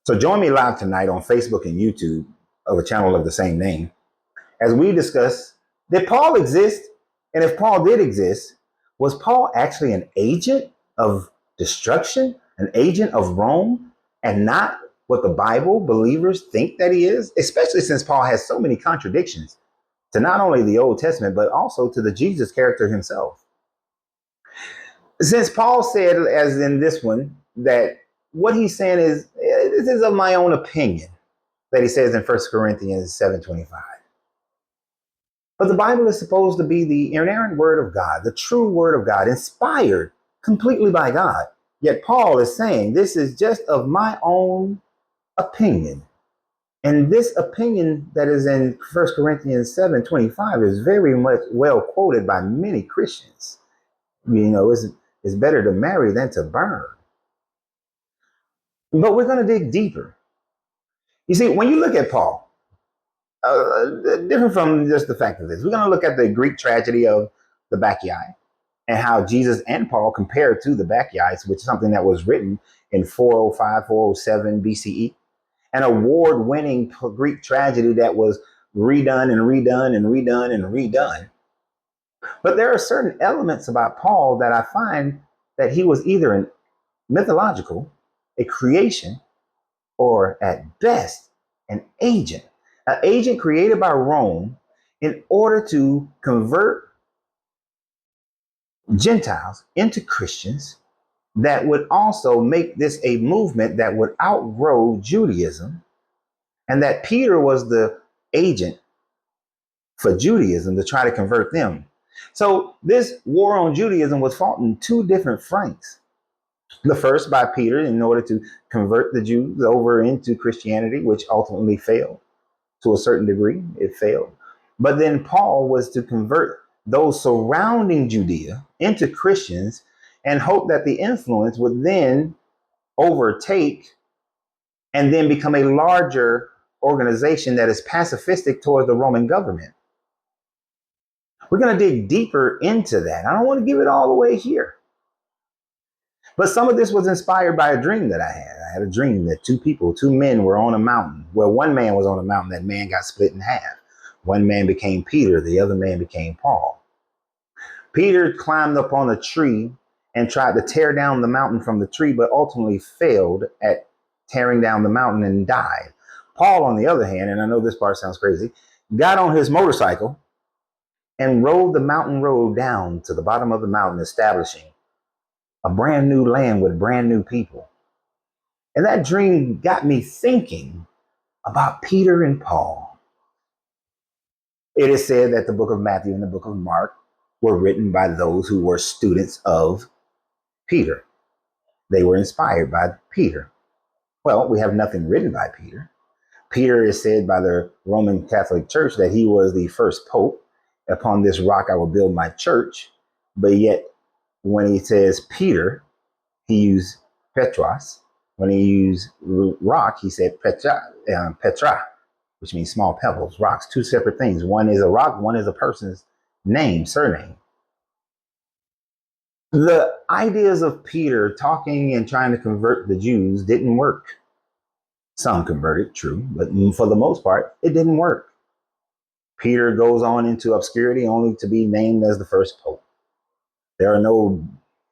So join me live tonight on Facebook and YouTube of a channel of the same name as we discuss, did Paul exist? And if Paul did exist, was Paul actually an agent of destruction, an agent of Rome, and not what the Bible believers think that he is? Especially since Paul has so many contradictions to not only the Old Testament, but also to the Jesus character himself. Since Paul said, as in this one, that what he's saying is, this is of my own opinion, that he says in 1 Corinthians 7:25. But the Bible is supposed to be the inerrant word of God, the true word of God, inspired completely by God. Yet Paul is saying, this is just of my own opinion. And this opinion that is in 1 Corinthians 7:25 is very much well quoted by many Christians. You know, it's better to marry than to burn. But we're going to dig deeper. You see, when you look at Paul, different from just the fact of this, we're going to look at the Greek tragedy of the Bacchae and how Jesus and Paul compared to the Bacchae, which is something that was written in 405, 407 BCE, an award-winning Greek tragedy that was redone and redone and redone and redone. But there are certain elements about Paul that I find that he was either an mythological, a creation, or at best, an agent created by Rome in order to convert Gentiles into Christians that would also make this a movement that would outgrow Judaism, and that Peter was the agent for Judaism to try to convert them. So this war on Judaism was fought in two different fronts. The first by Peter in order to convert the Jews over into Christianity, which ultimately failed. To a certain degree, it failed. But then Paul was to convert those surrounding Judea into Christians and hope that the influence would then overtake and then become a larger organization that is pacifistic toward the Roman government. We're going to dig deeper into that. I don't want to give it all away here. But some of this was inspired by a dream that I had. I had a dream that two men were on a mountain. Well, one man was on a mountain. That man got split in half. One man became Peter. The other man became Paul. Peter climbed up on a tree and tried to tear down the mountain from the tree, but ultimately failed at tearing down the mountain and died. Paul, on the other hand, and I know this part sounds crazy, got on his motorcycle and rode the mountain road down to the bottom of the mountain, establishing a brand new land with brand new people. And that dream got me thinking about Peter and Paul. It is said that the book of Matthew and the book of Mark were written by those who were students of Peter. They were inspired by Peter. Well, we have nothing written by Peter. Peter is said by the Roman Catholic Church that he was the first pope. Upon this rock I will build my church. But yet, when he says Peter, he used Petros. When he used rock, he said Petra, which means small pebbles, rocks, two separate things. One is a rock, one is a person's name, surname. The ideas of Peter talking and trying to convert the Jews didn't work. Some converted, true, but for the most part, it didn't work. Peter goes on into obscurity only to be named as the first pope. There are no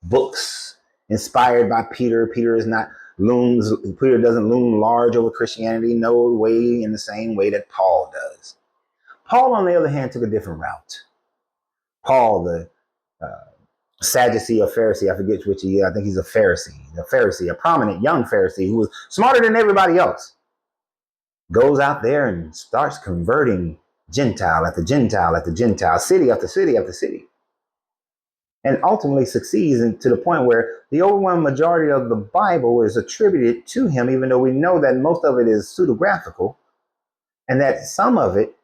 books inspired by Peter. Peter doesn't loom large over Christianity, no way in the same way that Paul does. Paul, on the other hand, took a different route. Paul, the Sadducee or Pharisee, I forget which he is. I think he's a Pharisee, a prominent young Pharisee who was smarter than everybody else, goes out there and starts converting Gentile after Gentile after Gentile, city after city after city, and ultimately succeeds to the point where the overwhelming majority of the Bible is attributed to him, even though we know that most of it is pseudographical, and that some of it,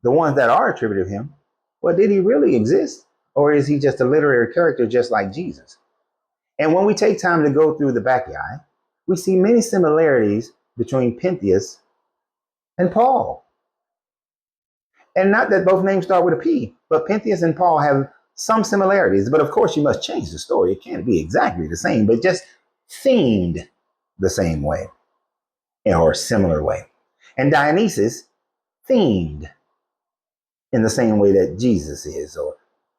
the ones that are attributed to him, well, did he really exist? Or is he just a literary character just like Jesus? And when we take time to go through the Bacchae, we see many similarities between Pentheus and Paul. And not that both names start with a P, but Pentheus and Paul have some similarities. But of course, you must change the story. It can't be exactly the same, but just themed the same way. or a similar way. And Dionysus themed in the same way that Jesus is, or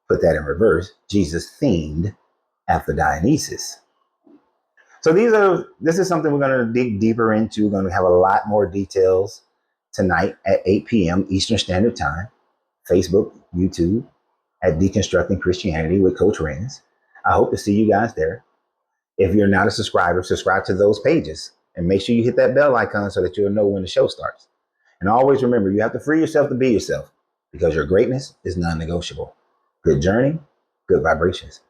put that in reverse, Jesus themed after Dionysus. So this is something we're going to dig deeper into. We're going to have a lot more details tonight at 8 p.m. Eastern Standard Time, Facebook, YouTube, at Deconstructing Christianity with Coach Renz. I hope to see you guys there. If you're not a subscriber, subscribe to those pages and make sure you hit that bell icon so that you'll know when the show starts. And always remember, you have to free yourself to be yourself because your greatness is non-negotiable. Good journey, good vibrations.